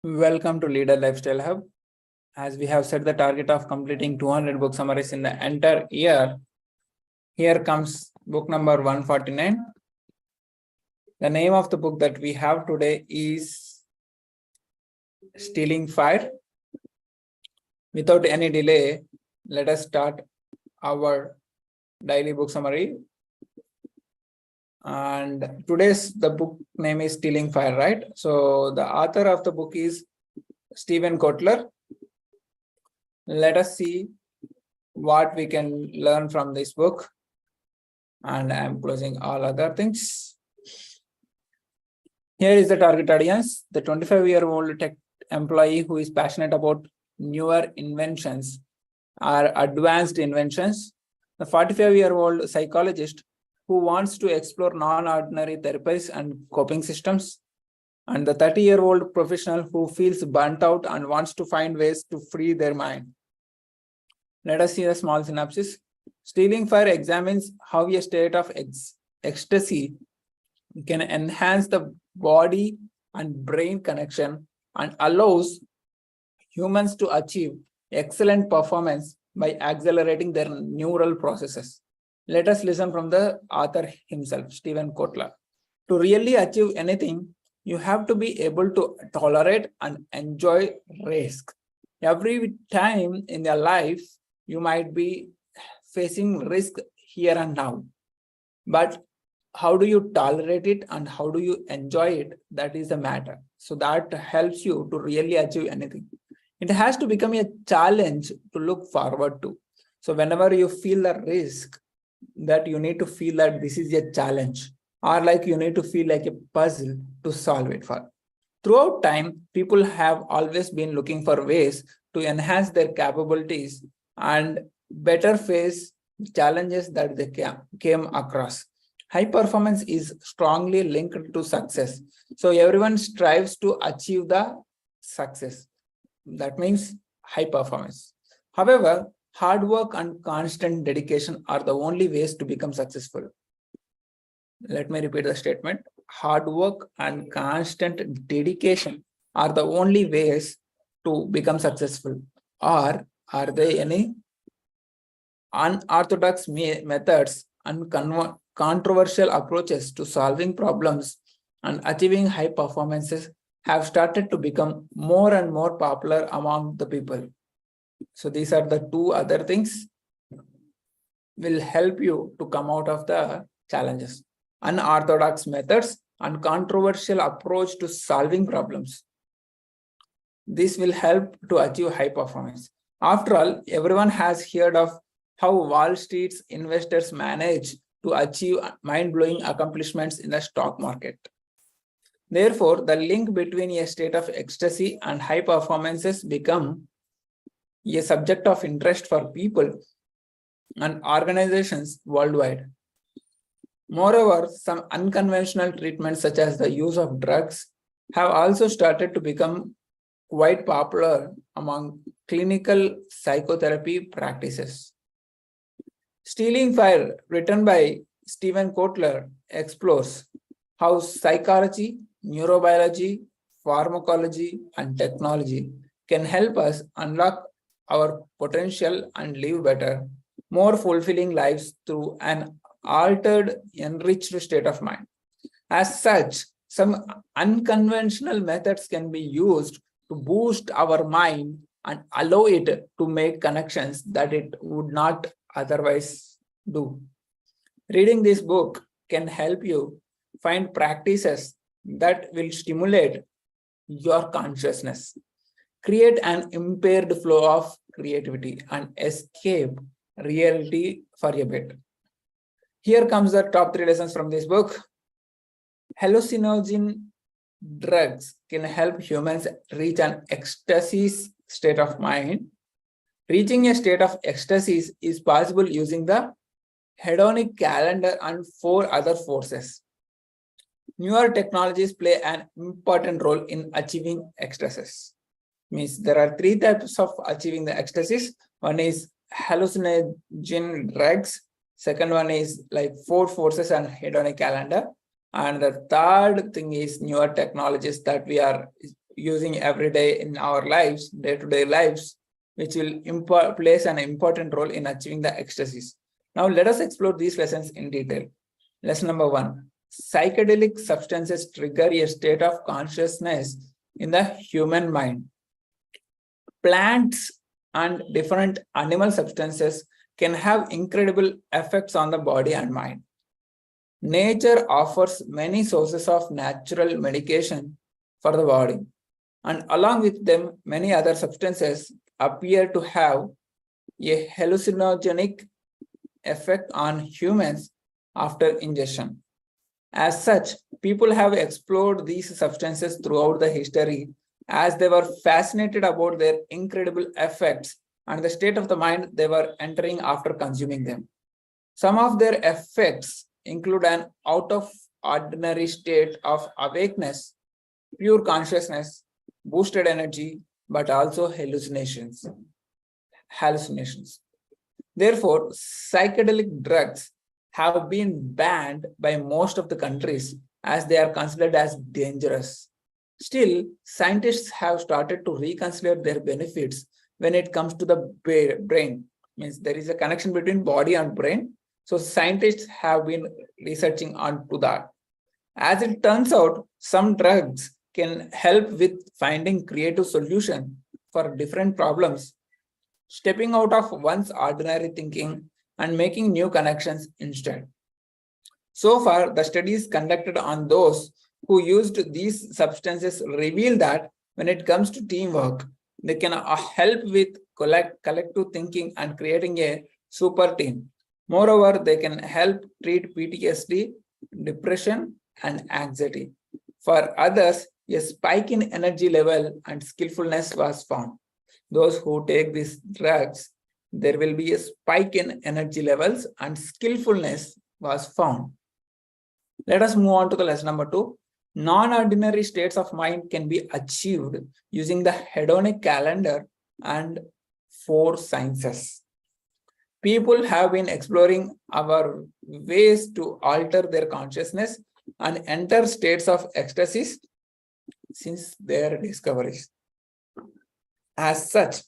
Welcome to Leader Lifestyle Hub. As we have set the target of completing 200 book summaries in the entire year, here comes book number 149. The name of the book that we have today is Stealing Fire. Without any delay, let us start our daily book summary. And today's the book name is Stealing Fire, right? So the author of the book is Kotler. Let us see what we can learn from this book. And I'm closing all other things. Here is the target audience, the 25-year-old tech employee who is passionate about newer inventions or advanced inventions, the 45-year-old psychologist who wants to explore non-ordinary therapies and coping systems, and the 30-year-old professional who feels burnt out and wants to find ways to free their mind. Let us see a small synopsis. Stealing Fire examines how a state of ecstasy can enhance the body and brain connection and allows humans to achieve excellent performance by accelerating their neural processes. Let us listen from the author himself, Steven Kotler. To really achieve anything, you have to be able to tolerate and enjoy risk. Every time in your life, you might be facing risk here and now. But how do you tolerate it and how do you enjoy it? That is the matter. So that helps you to really achieve anything. It has to become a challenge to look forward to. So whenever you feel the risk, that you need to feel that this is a challenge, or like you need to feel like a puzzle to solve it for. Throughout time, people have always been looking for ways to enhance their capabilities and better face challenges that they came across. High performance is strongly linked to success. So everyone strives to achieve the success. That means high performance. However, hard work and constant dedication are the only ways to become successful. Let me repeat the statement. Hard work and constant dedication are the only ways to become successful. Or are there any unorthodox methods and controversial approaches to solving problems and achieving high performances have started to become more and more popular among the people. So these are the two other things will help you to come out of the challenges. Unorthodox methods and controversial approach to solving problems. This will help to achieve high performance. After all, everyone has heard of how Wall Street's investors manage to achieve mind-blowing accomplishments in the stock market. Therefore, the link between a state of ecstasy and high performances become a subject of interest for people and organizations worldwide. Moreover, some unconventional treatments such as the use of drugs have also started to become quite popular among clinical psychotherapy practices. Stealing Fire, written by Steven Kotler, explores how psychology, neurobiology, pharmacology, and technology can help us unlock our potential and live better, more fulfilling lives through an altered, enriched state of mind. As such, some unconventional methods can be used to boost our mind and allow it to make connections that it would not otherwise do. Reading this book can help you find practices that will stimulate your consciousness, create an impaired flow of creativity, and escape reality for a bit. Here comes the top 3 lessons from this book. Hallucinogen drugs can help humans reach an ecstasy state of mind. Reaching a state of ecstasy is possible using the hedonic calendar and 4 other forces. Newer technologies play an important role in achieving ecstasies. Means there are 3 types of achieving the ecstasies. One is hallucinogen drugs. Second one is like 4 forces and hedonic calendar. And the third thing is newer technologies that we are using every day in our lives, day-to-day lives, which will plays an important role in achieving the ecstasies. Now let us explore these lessons in detail. Lesson number 1. Psychedelic substances trigger a state of consciousness in the human mind. Plants and different animal substances can have incredible effects on the body and mind. Nature offers many sources of natural medication for the body, and along with them, many other substances appear to have a hallucinogenic effect on humans after ingestion. As such, people have explored these substances throughout the history as they were fascinated about their incredible effects and the state of the mind they were entering after consuming them. Some of their effects include an out-of-ordinary state of awakeness, pure consciousness, boosted energy, but also hallucinations. Therefore, psychedelic drugs have been banned by most of the countries as they are considered as dangerous. Still, scientists have started to reconsider their benefits when it comes to the brain. Means there is a connection between body and brain. So scientists have been researching onto that. As it turns out, some drugs can help with finding creative solutions for different problems, stepping out of one's ordinary thinking and making new connections instead. So far, the studies conducted on those who used these substances reveal that when it comes to teamwork, they can help with collective thinking and creating a super team. Moreover, they can help treat PTSD, depression, and anxiety. For others, a spike in energy level and skillfulness was found. Those who take these drugs, there will be a spike in energy levels and skillfulness was found. Let us move on to the lesson number 2. Non-ordinary states of mind can be achieved using the hedonic calendar and 4 sciences. People have been exploring our ways to alter their consciousness and enter states of ecstasy since their discoveries. As such,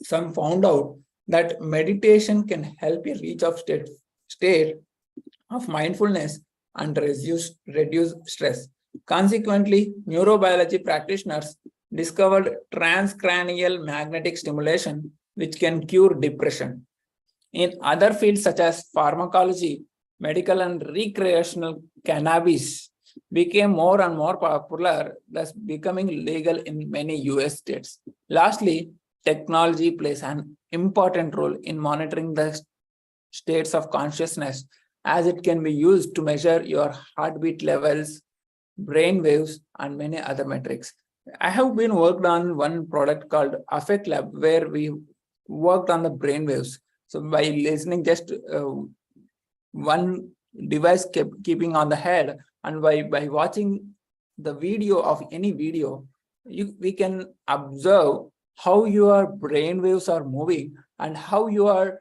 some found out that meditation can help you reach a state of mindfulness and reduce stress. Consequently, neurobiology practitioners discovered transcranial magnetic stimulation, which can cure depression. In other fields such as pharmacology, medical and recreational cannabis became more and more popular, thus becoming legal in many US states. Lastly, technology plays an important role in monitoring the states of consciousness, as it can be used to measure your heartbeat levels, brain waves, and many other metrics. I have been worked on one product called Affect Lab, where we worked on the brain waves. So by listening just one device keeping on the head, and by watching the video of any video, we can observe how your brain waves are moving and how your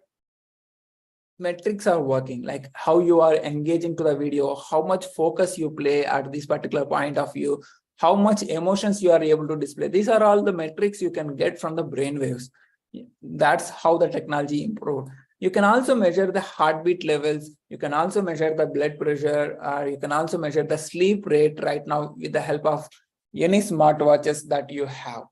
metrics are working, like how you are engaging to the video, how much focus you play at this particular point of view, how much emotions you are able to display. These are all the metrics you can get from the brain waves. That's how the technology improved. You can also measure the heartbeat levels. You can also measure the blood pressure, or you can also measure the sleep rate right now with the help of any smartwatches that you have.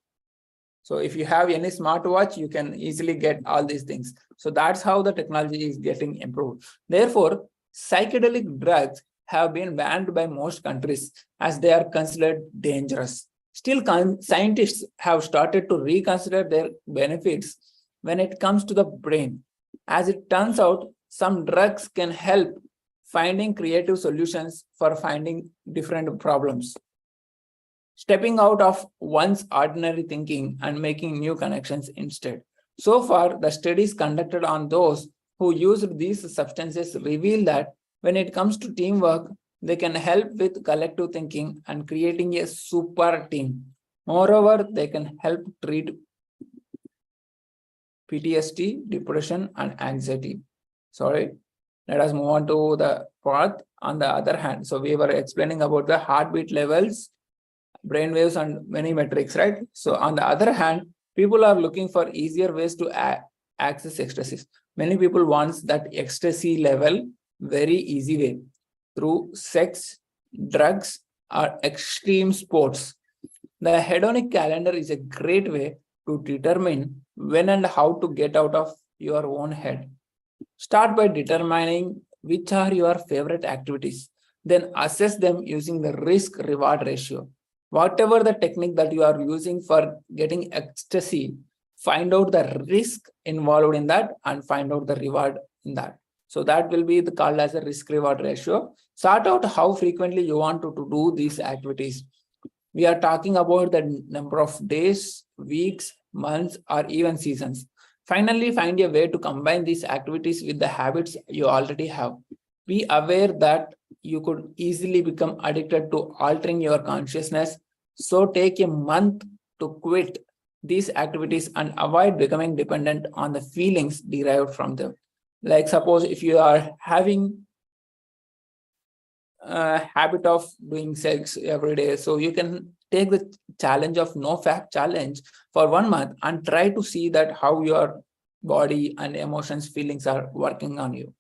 So if you have any smartwatch, you can easily get all these things. So that's how the technology is getting improved. Therefore, psychedelic drugs have been banned by most countries as they are considered dangerous. Still, scientists have started to reconsider their benefits when it comes to the brain. As it turns out, some drugs can help finding creative solutions for finding different problems, stepping out of one's ordinary thinking and making new connections instead. So far, the studies conducted on those who used these substances reveal that when it comes to teamwork, they can help with collective thinking and creating a super team. Moreover, they can help treat PTSD, depression, and anxiety. Sorry, let us move on to the part on the other hand. So we were explaining about the heartbeat levels, brain waves and many metrics, right? So on the other hand, people are looking for easier ways to access ecstasy. Many people want that ecstasy level very easy way through sex, drugs, or extreme sports. The hedonic calendar is a great way to determine when and how to get out of your own head. Start by determining which are your favorite activities, then assess them using the risk reward ratio. Whatever the technique that you are using for getting ecstasy, find out the risk involved in that and find out the reward in that. So that will be called as a risk reward ratio. Sort out how frequently you want to do these activities. We are talking about the number of days, weeks, months, or even seasons. Finally, find a way to combine these activities with the habits you already have. Be aware that you could easily become addicted to altering your consciousness. So take a month to quit these activities and avoid becoming dependent on the feelings derived from them. Like suppose if you are having habit of doing sex every day, so you can take the challenge of no fap challenge for 1 month and try to see that how your body and emotions feelings are working on you.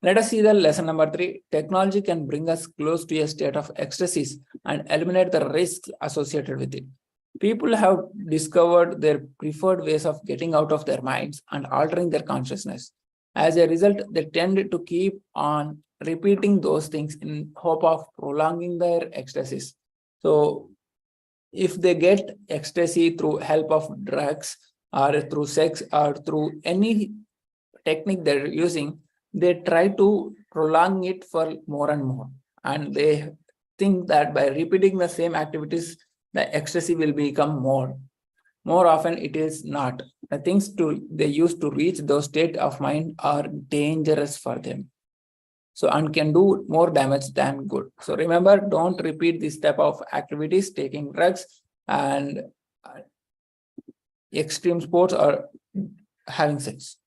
Let us see the lesson number 3. Technology can bring us close to a state of ecstasy and eliminate the risks associated with it. People have discovered their preferred ways of getting out of their minds and altering their consciousness. As a result, they tend to keep on repeating those things in hope of prolonging their ecstasy. So if they get ecstasy through help of drugs or through sex or through any technique they're using, they try to prolong it for more and more. And they think that by repeating the same activities, the ecstasy will become more. More often it is not. The things they use to reach those state of mind are dangerous for them. So, and can do more damage than good. So remember, don't repeat this type of activities, taking drugs and extreme sports or having sex.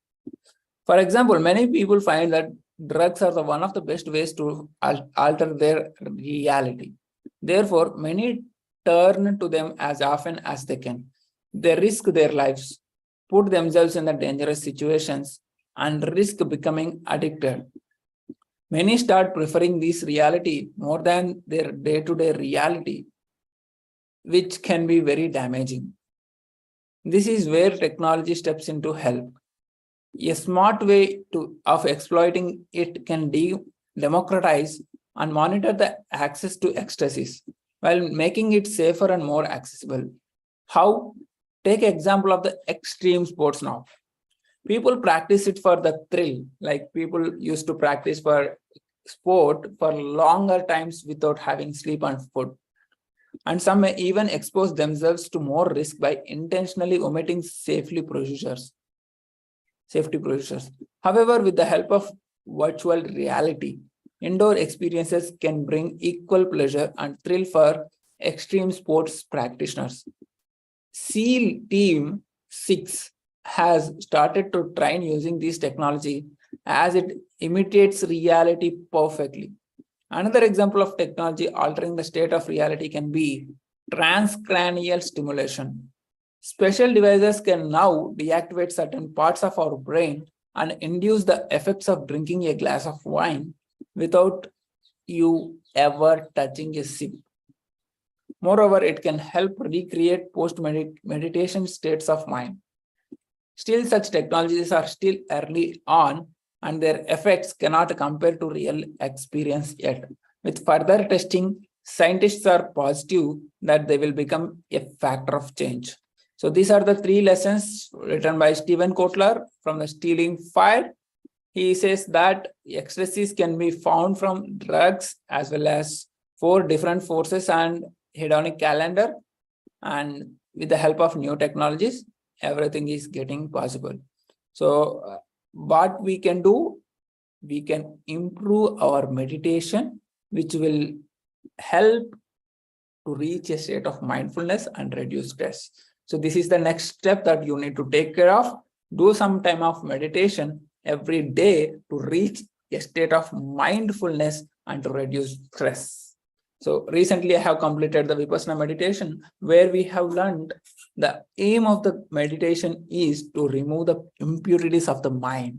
For example, many people find that drugs are one of the best ways to alter their reality. Therefore, many turn to them as often as they can. They risk their lives, put themselves in the dangerous situations, and risk becoming addicted. Many start preferring this reality more than their day-to-day reality, which can be very damaging. This is where technology steps in to help. A smart way of exploiting it can democratize and monitor the access to ecstasies while making it safer and more accessible. How? Take example of the extreme sports now. People practice it for the thrill, like people used to practice for sport for longer times without having sleep and food. And some may even expose themselves to more risk by intentionally omitting safety procedures. However, with the help of virtual reality, indoor experiences can bring equal pleasure and thrill for extreme sports practitioners. SEAL Team 6 has started to train using this technology as it imitates reality perfectly. Another example of technology altering the state of reality can be transcranial stimulation. Special devices can now deactivate certain parts of our brain and induce the effects of drinking a glass of wine without you ever touching a sip. Moreover, it can help recreate post-meditation states of mind. Still, such technologies are still early on and their effects cannot compare to real experience yet. With further testing, scientists are positive that they will become a factor of change. So these are the 3 lessons written by Stephen Kotler from the Stealing Fire. He says that ecstasies can be found from drugs as well as 4 different forces and hedonic calendar. And with the help of new technologies, everything is getting possible. So what we can do, we can improve our meditation, which will help to reach a state of mindfulness and reduce stress. So this is the next step that you need to take care of. Do some time of meditation every day to reach a state of mindfulness and to reduce stress. So recently I have completed the Vipassana meditation, where we have learned the aim of the meditation is to remove the impurities of the mind.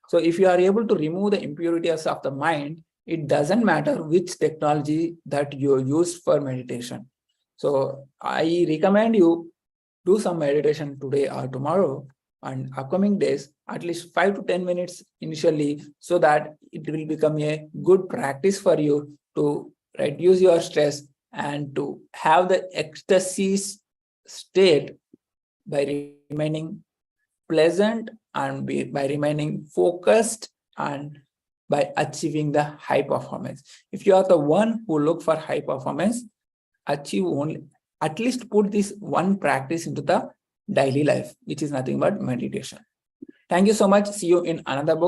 So if you are able to remove the impurities of the mind, it doesn't matter which technology that you use for meditation. So I recommend you do some meditation today or tomorrow and upcoming days, at least 5 to 10 minutes initially, so that it will become a good practice for you to reduce your stress and to have the ecstasy state by remaining pleasant and by remaining focused and by achieving the high performance. If you are the one who look for high performance, achieve only, at least put this one practice into the daily life, which is nothing but meditation. Thank you so much. See you in another book.